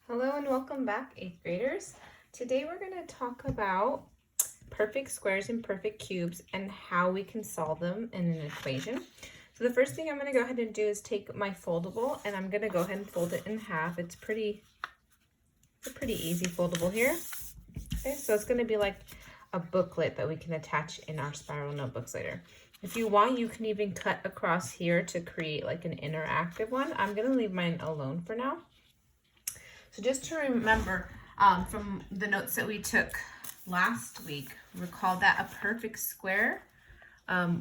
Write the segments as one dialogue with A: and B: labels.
A: Hello and welcome back, 8th graders. Today we're going to talk about perfect squares and perfect cubes and how we can solve them in an equation. So the first thing I'm going to go ahead and do is take my foldable and I'm going to go ahead and fold it in half. It's a pretty easy foldable here. Okay, so it's going to be like a booklet that we can attach in our spiral notebooks later. If you want, you can even cut across here to create like an interactive one. I'm going to leave mine alone for now. So just to remember from the notes that we took last week, recall that a perfect square,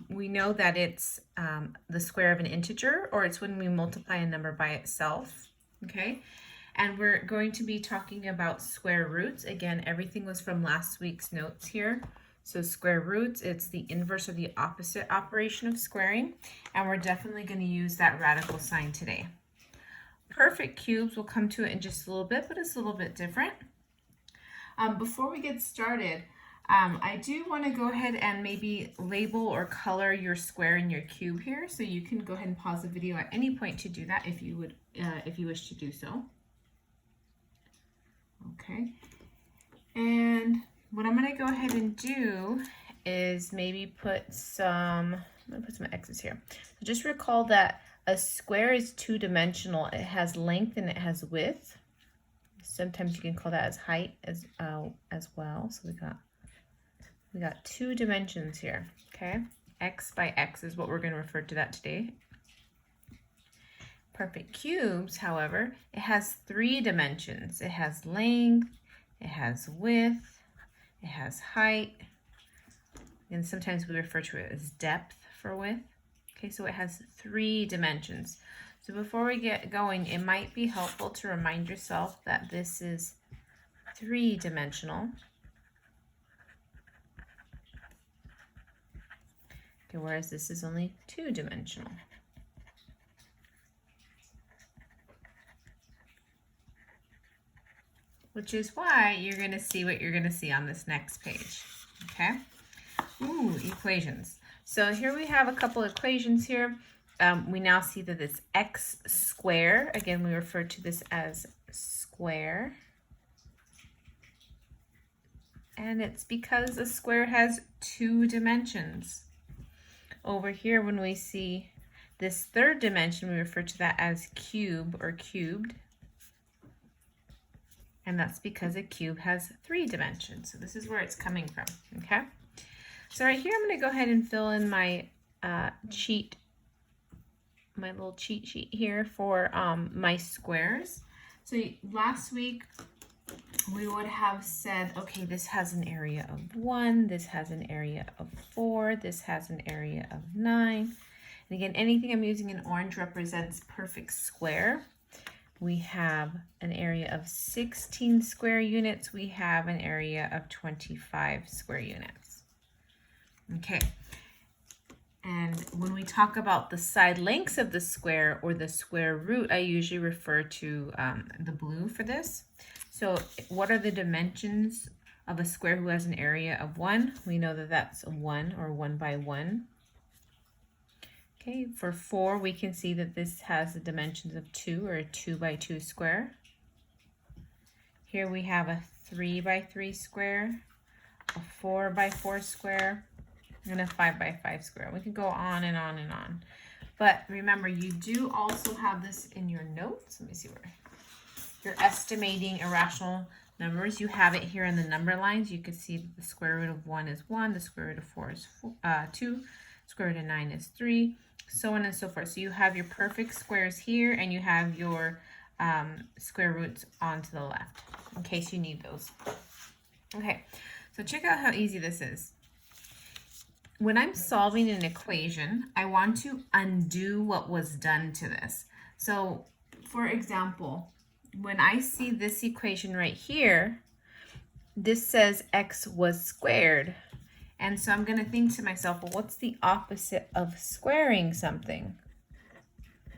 A: we know that it's the square of an integer, or it's when we multiply a number by itself, okay? And we're going to be talking about square roots. Again, everything was from last week's notes here. So square roots, it's the inverse or the opposite operation of squaring, and we're definitely going to use that radical sign today. Perfect cubes, we'll come to it in just a little bit, but it's a little bit different. Before we get started, I do want to go ahead and maybe label or color your square and your cube here. So you can go ahead and pause the video at any point to do that if you would, if you wish to do so. Okay. And what I'm going to go ahead and do is maybe put some, I'm going to put some X's here. So just recall that a square is two-dimensional. It has length and it has width. Sometimes you can call that as height as well. So we got two dimensions here. Okay, X by X is what we're going to refer to that today. Perfect cubes, however, it has three dimensions. It has length, it has width, it has height, and sometimes we refer to it as depth for width. Okay, so it has three dimensions. So before we get going, it might be helpful to remind yourself that this is three-dimensional. Okay, whereas this is only two-dimensional. Which is why you're going to see what you're going to see on this next page. Okay? Ooh, equations. So here we have a couple equations here. We now see that it's x squared. Again, we refer to this as square. And it's because a square has two dimensions. Over here, when we see this third dimension, we refer to that as cube or cubed. And that's because a cube has three dimensions. So this is where it's coming from, okay? So right here, I'm going to go ahead and fill in my my little cheat sheet here for my squares. So last week, we would have said, okay, this has an area of 1, this has an area of 4, this has an area of 9. And again, anything I'm using in orange represents perfect square. We have an area of 16 square units. We have an area of 25 square units. Okay, and when we talk about the side lengths of the square or the square root, I usually refer to the blue for this. So what are the dimensions of a square who has an area of 1? We know that that's 1 or 1 by 1. Okay, for 4, we can see that this has the dimensions of 2 or a 2 by 2 square. Here we have a 3 by 3 square, a 4 by 4 square, and a 5 by 5 square. We could go on and on and on. But remember, you do also have this in your notes. Let me see where you're estimating irrational numbers. You have it here in the number lines. You can see that the square root of 1 is 1, the square root of 4 is 2, square root of 9 is 3, so on and so forth. So you have your perfect squares here, and you have your square roots on to the left, in case you need those. Okay, so check out how easy this is. When I'm solving an equation, I want to undo what was done to this. So, for example, when I see this equation right here, this says x was squared. And so I'm going to think to myself, well, what's the opposite of squaring something?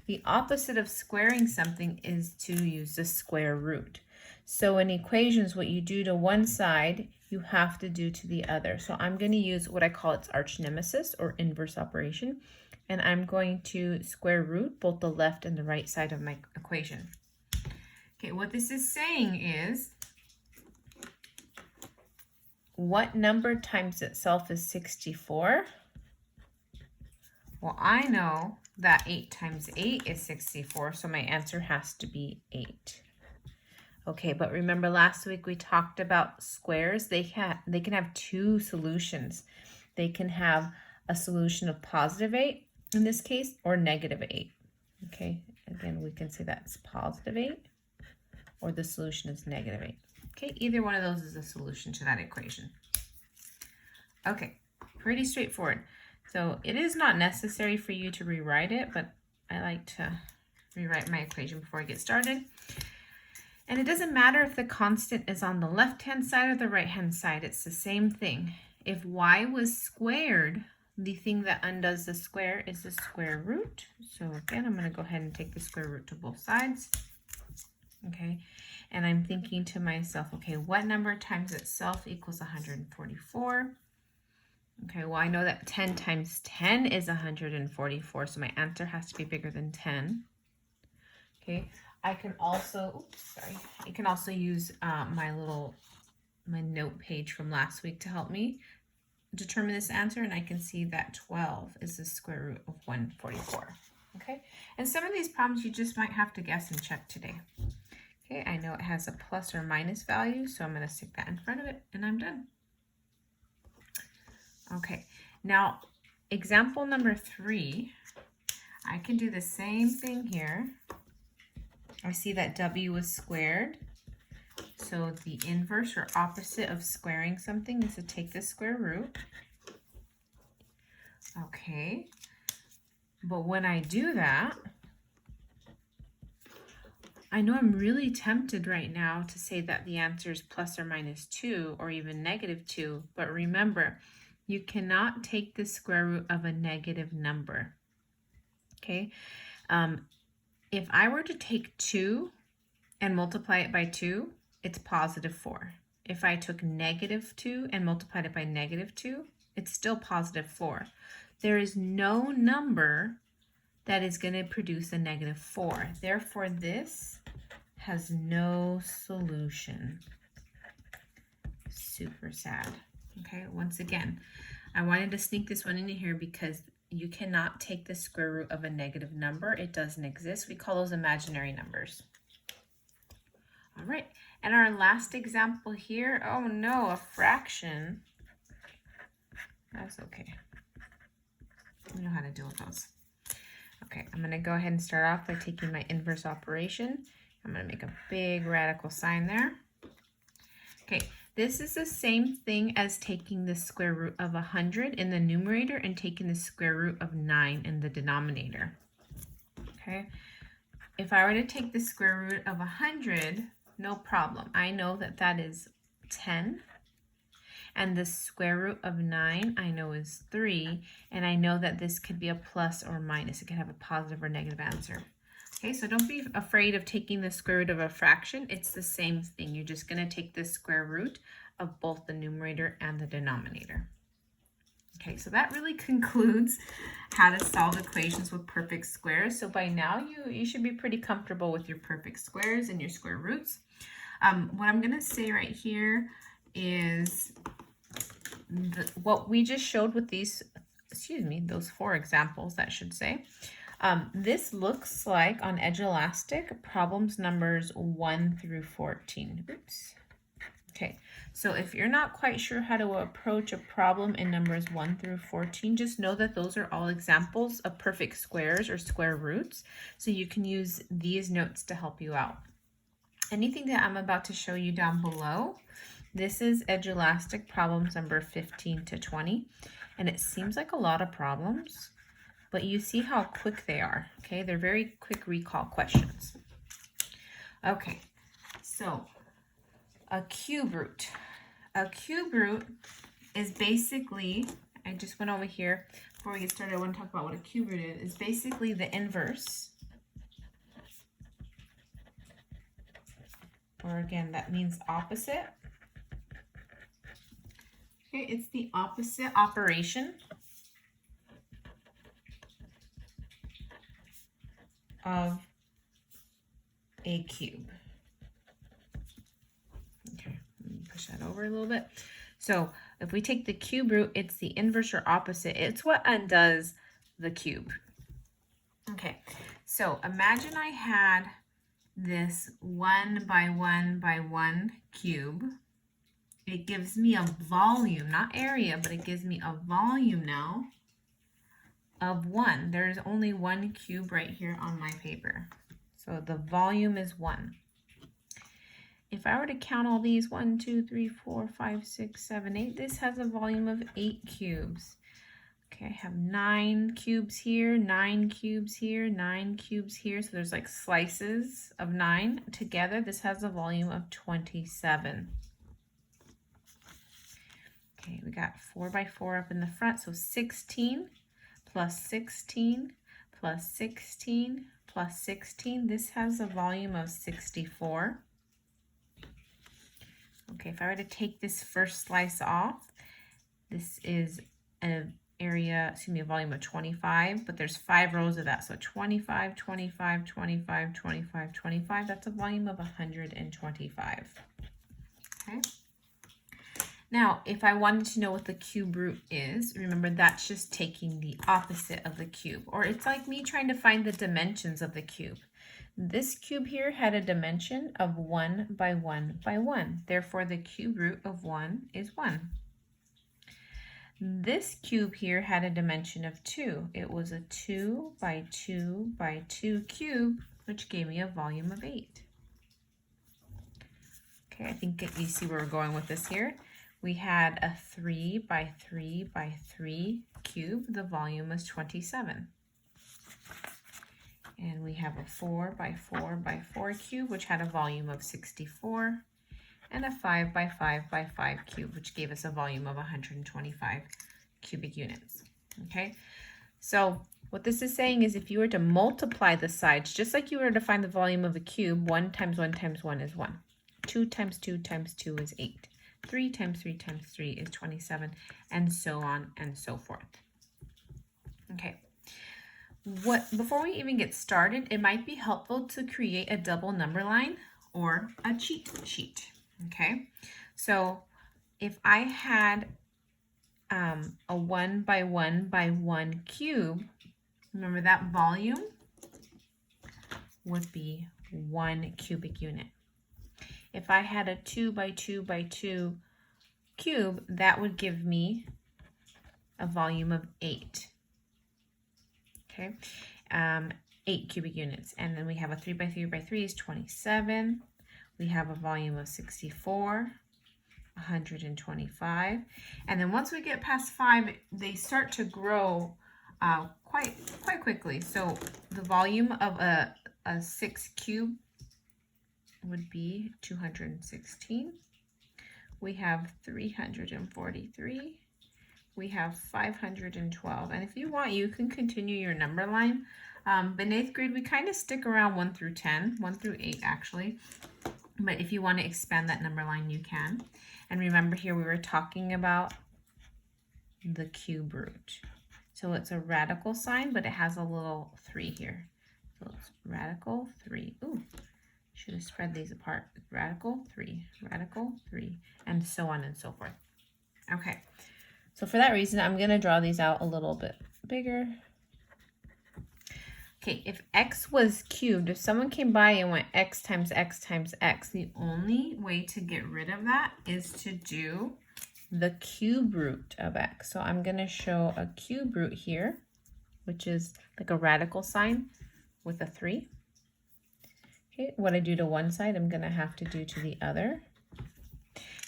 A: The opposite of squaring something is to use the square root. So in equations, what you do to one side, you have to do to the other. So I'm going to use what I call its arch nemesis or inverse operation. And I'm going to square root both the left and the right side of my equation. Okay, what this is saying is, what number times itself is 64? Well, I know that 8 times 8 is 64, so my answer has to be 8. Okay, but remember last week we talked about squares. They can have two solutions. They can have a solution of positive 8 in this case, or negative 8. Okay, again, we can say that's positive 8, or the solution is negative 8. Okay, either one of those is a solution to that equation. Okay, pretty straightforward. So it is not necessary for you to rewrite it, but I like to rewrite my equation before I get started. And it doesn't matter if the constant is on the left-hand side or the right-hand side. It's the same thing. If y was squared, the thing that undoes the square is the square root. So again, I'm going to go ahead and take the square root to both sides. Okay, and I'm thinking to myself, okay, what number times itself equals 144? Okay, well, I know that 10 times 10 is 144, so my answer has to be bigger than 10. Okay, I can also, I can also use my note page from last week to help me determine this answer, and I can see that 12 is the square root of 144. Okay, and some of these problems you just might have to guess and check today. Okay, I know it has a plus or minus value, so I'm going to stick that in front of it, and I'm done. Okay, now example number 3, I can do the same thing here. I see that w was squared. So the inverse or opposite of squaring something is to take the square root. Okay, but when I do that, I know I'm really tempted right now to say that the answer is plus or minus 2 or even negative 2, but remember, you cannot take the square root of a negative number. Okay, if I were to take 2 and multiply it by 2, it's positive 4. If I took negative 2 and multiplied it by negative 2, it's still positive 4. There is no number that is going to produce a negative 4. Therefore, this has no solution. Super sad. Okay, once again, I wanted to sneak this one in here because you cannot take the square root of a negative number. It doesn't exist. We call those imaginary numbers. All right, and our last example here, oh no, a fraction. That's okay. We know how to deal with those. Okay, I'm going to go ahead and start off by taking my inverse operation. I'm going to make a big radical sign there. Okay, this is the same thing as taking the square root of 100 in the numerator and taking the square root of 9 in the denominator. Okay, if I were to take the square root of 100, no problem. I know that that is 10. And the square root of 9 I know is 3. And I know that this could be a plus or minus. It can have a positive or negative answer. Okay, so don't be afraid of taking the square root of a fraction. It's the same thing. You're just going to take the square root of both the numerator and the denominator. Okay, so that really concludes how to solve equations with perfect squares. So by now you should be pretty comfortable with your perfect squares and your square roots. What I'm going to say right here is what we just showed with these, those 4 examples, that should say. This looks like on Edulastic problems numbers 1 through 14. Oops. Okay, so if you're not quite sure how to approach a problem in numbers 1 through 14, just know that those are all examples of perfect squares or square roots. So you can use these notes to help you out. Anything that I'm about to show you down below, this is Edulastic problems number 15 to 20. And it seems like a lot of problems, but you see how quick they are. Okay, they're very quick recall questions. Okay, so a cube root. A cube root is basically, I just went over here before we get started. I want to talk about what a cube root is basically the inverse. Or again, that means opposite. Okay, it's the opposite operation of a cube. push that over a little bit. So if we take the cube root, it's the inverse or opposite. It's what undoes the cube. Okay, so imagine I had this 1 by 1 by 1 cube. It gives me a volume, not area, but it gives me a volume now of 1. There's only one cube right here on my paper. So the volume is 1. If I were to count all these, 1, 2, 3, 4, 5, 6, 7, 8, this has a volume of 8 cubes. Okay, I have 9 cubes here, 9 cubes here, 9 cubes here. So there's like slices of 9 together. This has a volume of 27. Okay, we got 4 by 4 up in the front. So 16 plus 16 plus 16 plus 16. This has a volume of 64. Okay, if I were to take this first slice off, this is an area, excuse me, a volume of 25, but there's 5 rows of that. So 25, 25, 25, 25, 25. That's a volume of 125. Okay. Now, if I wanted to know what the cube root is, remember that's just taking the opposite of the cube. Or it's like me trying to find the dimensions of the cube. This cube here had a dimension of 1 by 1 by 1. Therefore, the cube root of 1 is 1. This cube here had a dimension of 2. It was a 2 by 2 by 2 cube, which gave me a volume of 8. Okay, I think you see where we're going with this here. We had a 3 by 3 by 3 cube. The volume was 27. And we have a 4 by 4 by 4 cube, which had a volume of 64. And a 5 by 5 by 5 cube, which gave us a volume of 125 cubic units. Okay, so what this is saying is if you were to multiply the sides, just like you were to find the volume of a cube, 1 times 1 times 1 is 1. 2 times 2 times 2 is 8. 3 times 3 times 3 is 27, and so on and so forth. Okay. Before we even get started, it might be helpful to create a double number line or a cheat sheet. Okay, so if I had a 1 by 1 by 1 cube, remember that volume would be 1 cubic unit. If I had a 2 by 2 by 2 cube, that would give me a volume of 8. Okay, 8 cubic units. And then we have a 3 by 3 by 3 is 27. We have a volume of 64, 125. And then once we get past 5, they start to grow quite quickly. So the volume of a 6 cube would be 216. We have 343. We have 512. And if you want, you can continue your number line. But in 8th grade, we kind of stick around 1 through 10, 1 through 8 actually. But if you want to expand that number line, you can. And remember here, we were talking about the cube root. So it's a radical sign, but it has a little 3 here. So it's radical 3. Ooh. Should have spread these apart. Radical 3, and so on and so forth. Okay, so for that reason, I'm going to draw these out a little bit bigger. Okay, if x was cubed, if someone came by and went x times x times x, the only way to get rid of that is to do the cube root of x. So I'm going to show a cube root here, which is like a radical sign with a 3. Okay, what I do to one side, I'm going to have to do to the other.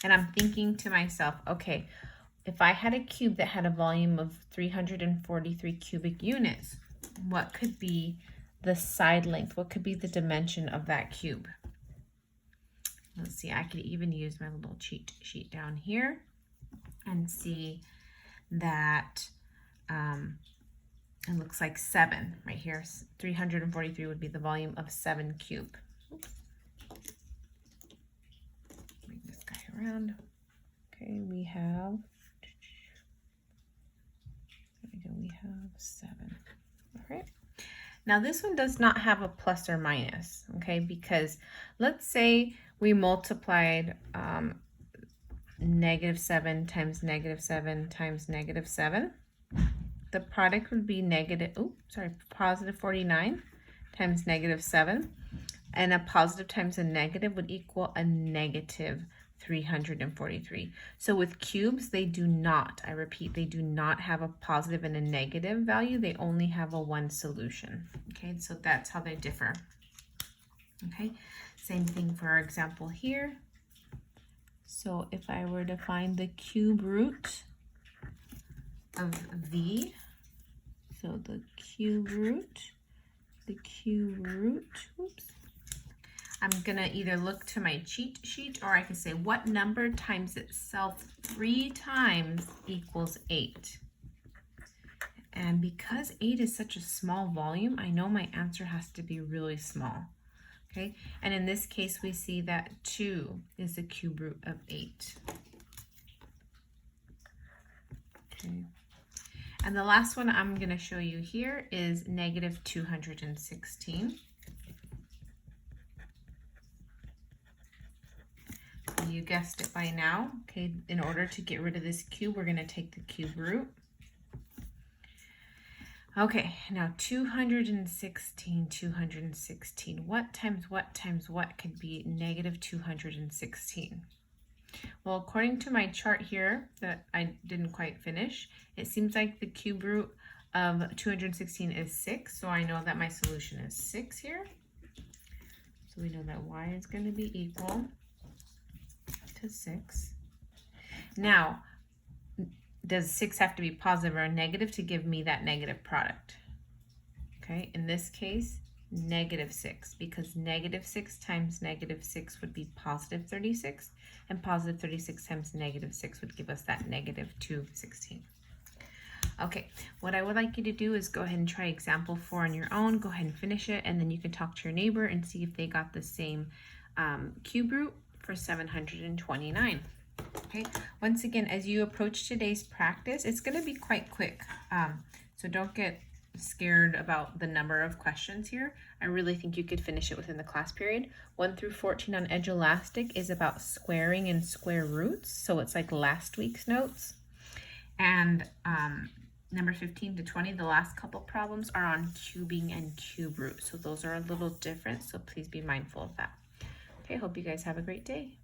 A: And I'm thinking to myself, okay, if I had a cube that had a volume of 343 cubic units, what could be the side length? What could be the dimension of that cube? Let's see, I could even use my little cheat sheet down here and see that it looks like 7 right here. 343 would be the volume of 7 cube. Bring this guy around. Okay, we have, there we go, we have 7. All right. Now this one does not have a plus or minus, okay, because let's say we multiplied -7 times -7 times -7. The product would be positive 49 times -7. And a positive times a negative would equal a negative 343. So with cubes, they do not, I repeat, they do not have a positive and a negative value. They only have a one solution. Okay, so that's how they differ. Okay, same thing for our example here. So if I were to find the cube root of V, so the cube root, oops. I'm gonna either look to my cheat sheet, or I can say what number times itself 3 times equals 8. And because 8 is such a small volume, I know my answer has to be really small. Okay, and in this case, we see that 2 is the cube root of 8. Okay. And the last one I'm going to show you here is negative 216. You guessed it by now. Okay, in order to get rid of this cube, we're going to take the cube root. Okay, now 216. What times what could be negative 216? Well, according to my chart here that I didn't quite finish, it seems like the cube root of 216 is 6. So I know that my solution is 6 here. So we know that y is going to be equal to 6. Now, does 6 have to be positive or negative to give me that negative product? Okay, in this case, negative 6, because negative 6 times negative 6 would be positive 36, and positive 36 times negative 6 would give us that negative 216. Okay, what I would like you to do is go ahead and try example 4 on your own, go ahead and finish it, and then you can talk to your neighbor and see if they got the same cube root for 729. Okay, once again, as you approach today's practice, it's going to be quite quick. So don't get scared about the number of questions here. I really think you could finish it within the class period. 1 through 14 on Edulastic is about squaring and square roots. So it's like last week's notes. And number 15 to 20, the last couple problems are on cubing and cube root. So those are a little different. So please be mindful of that. Okay, hope you guys have a great day.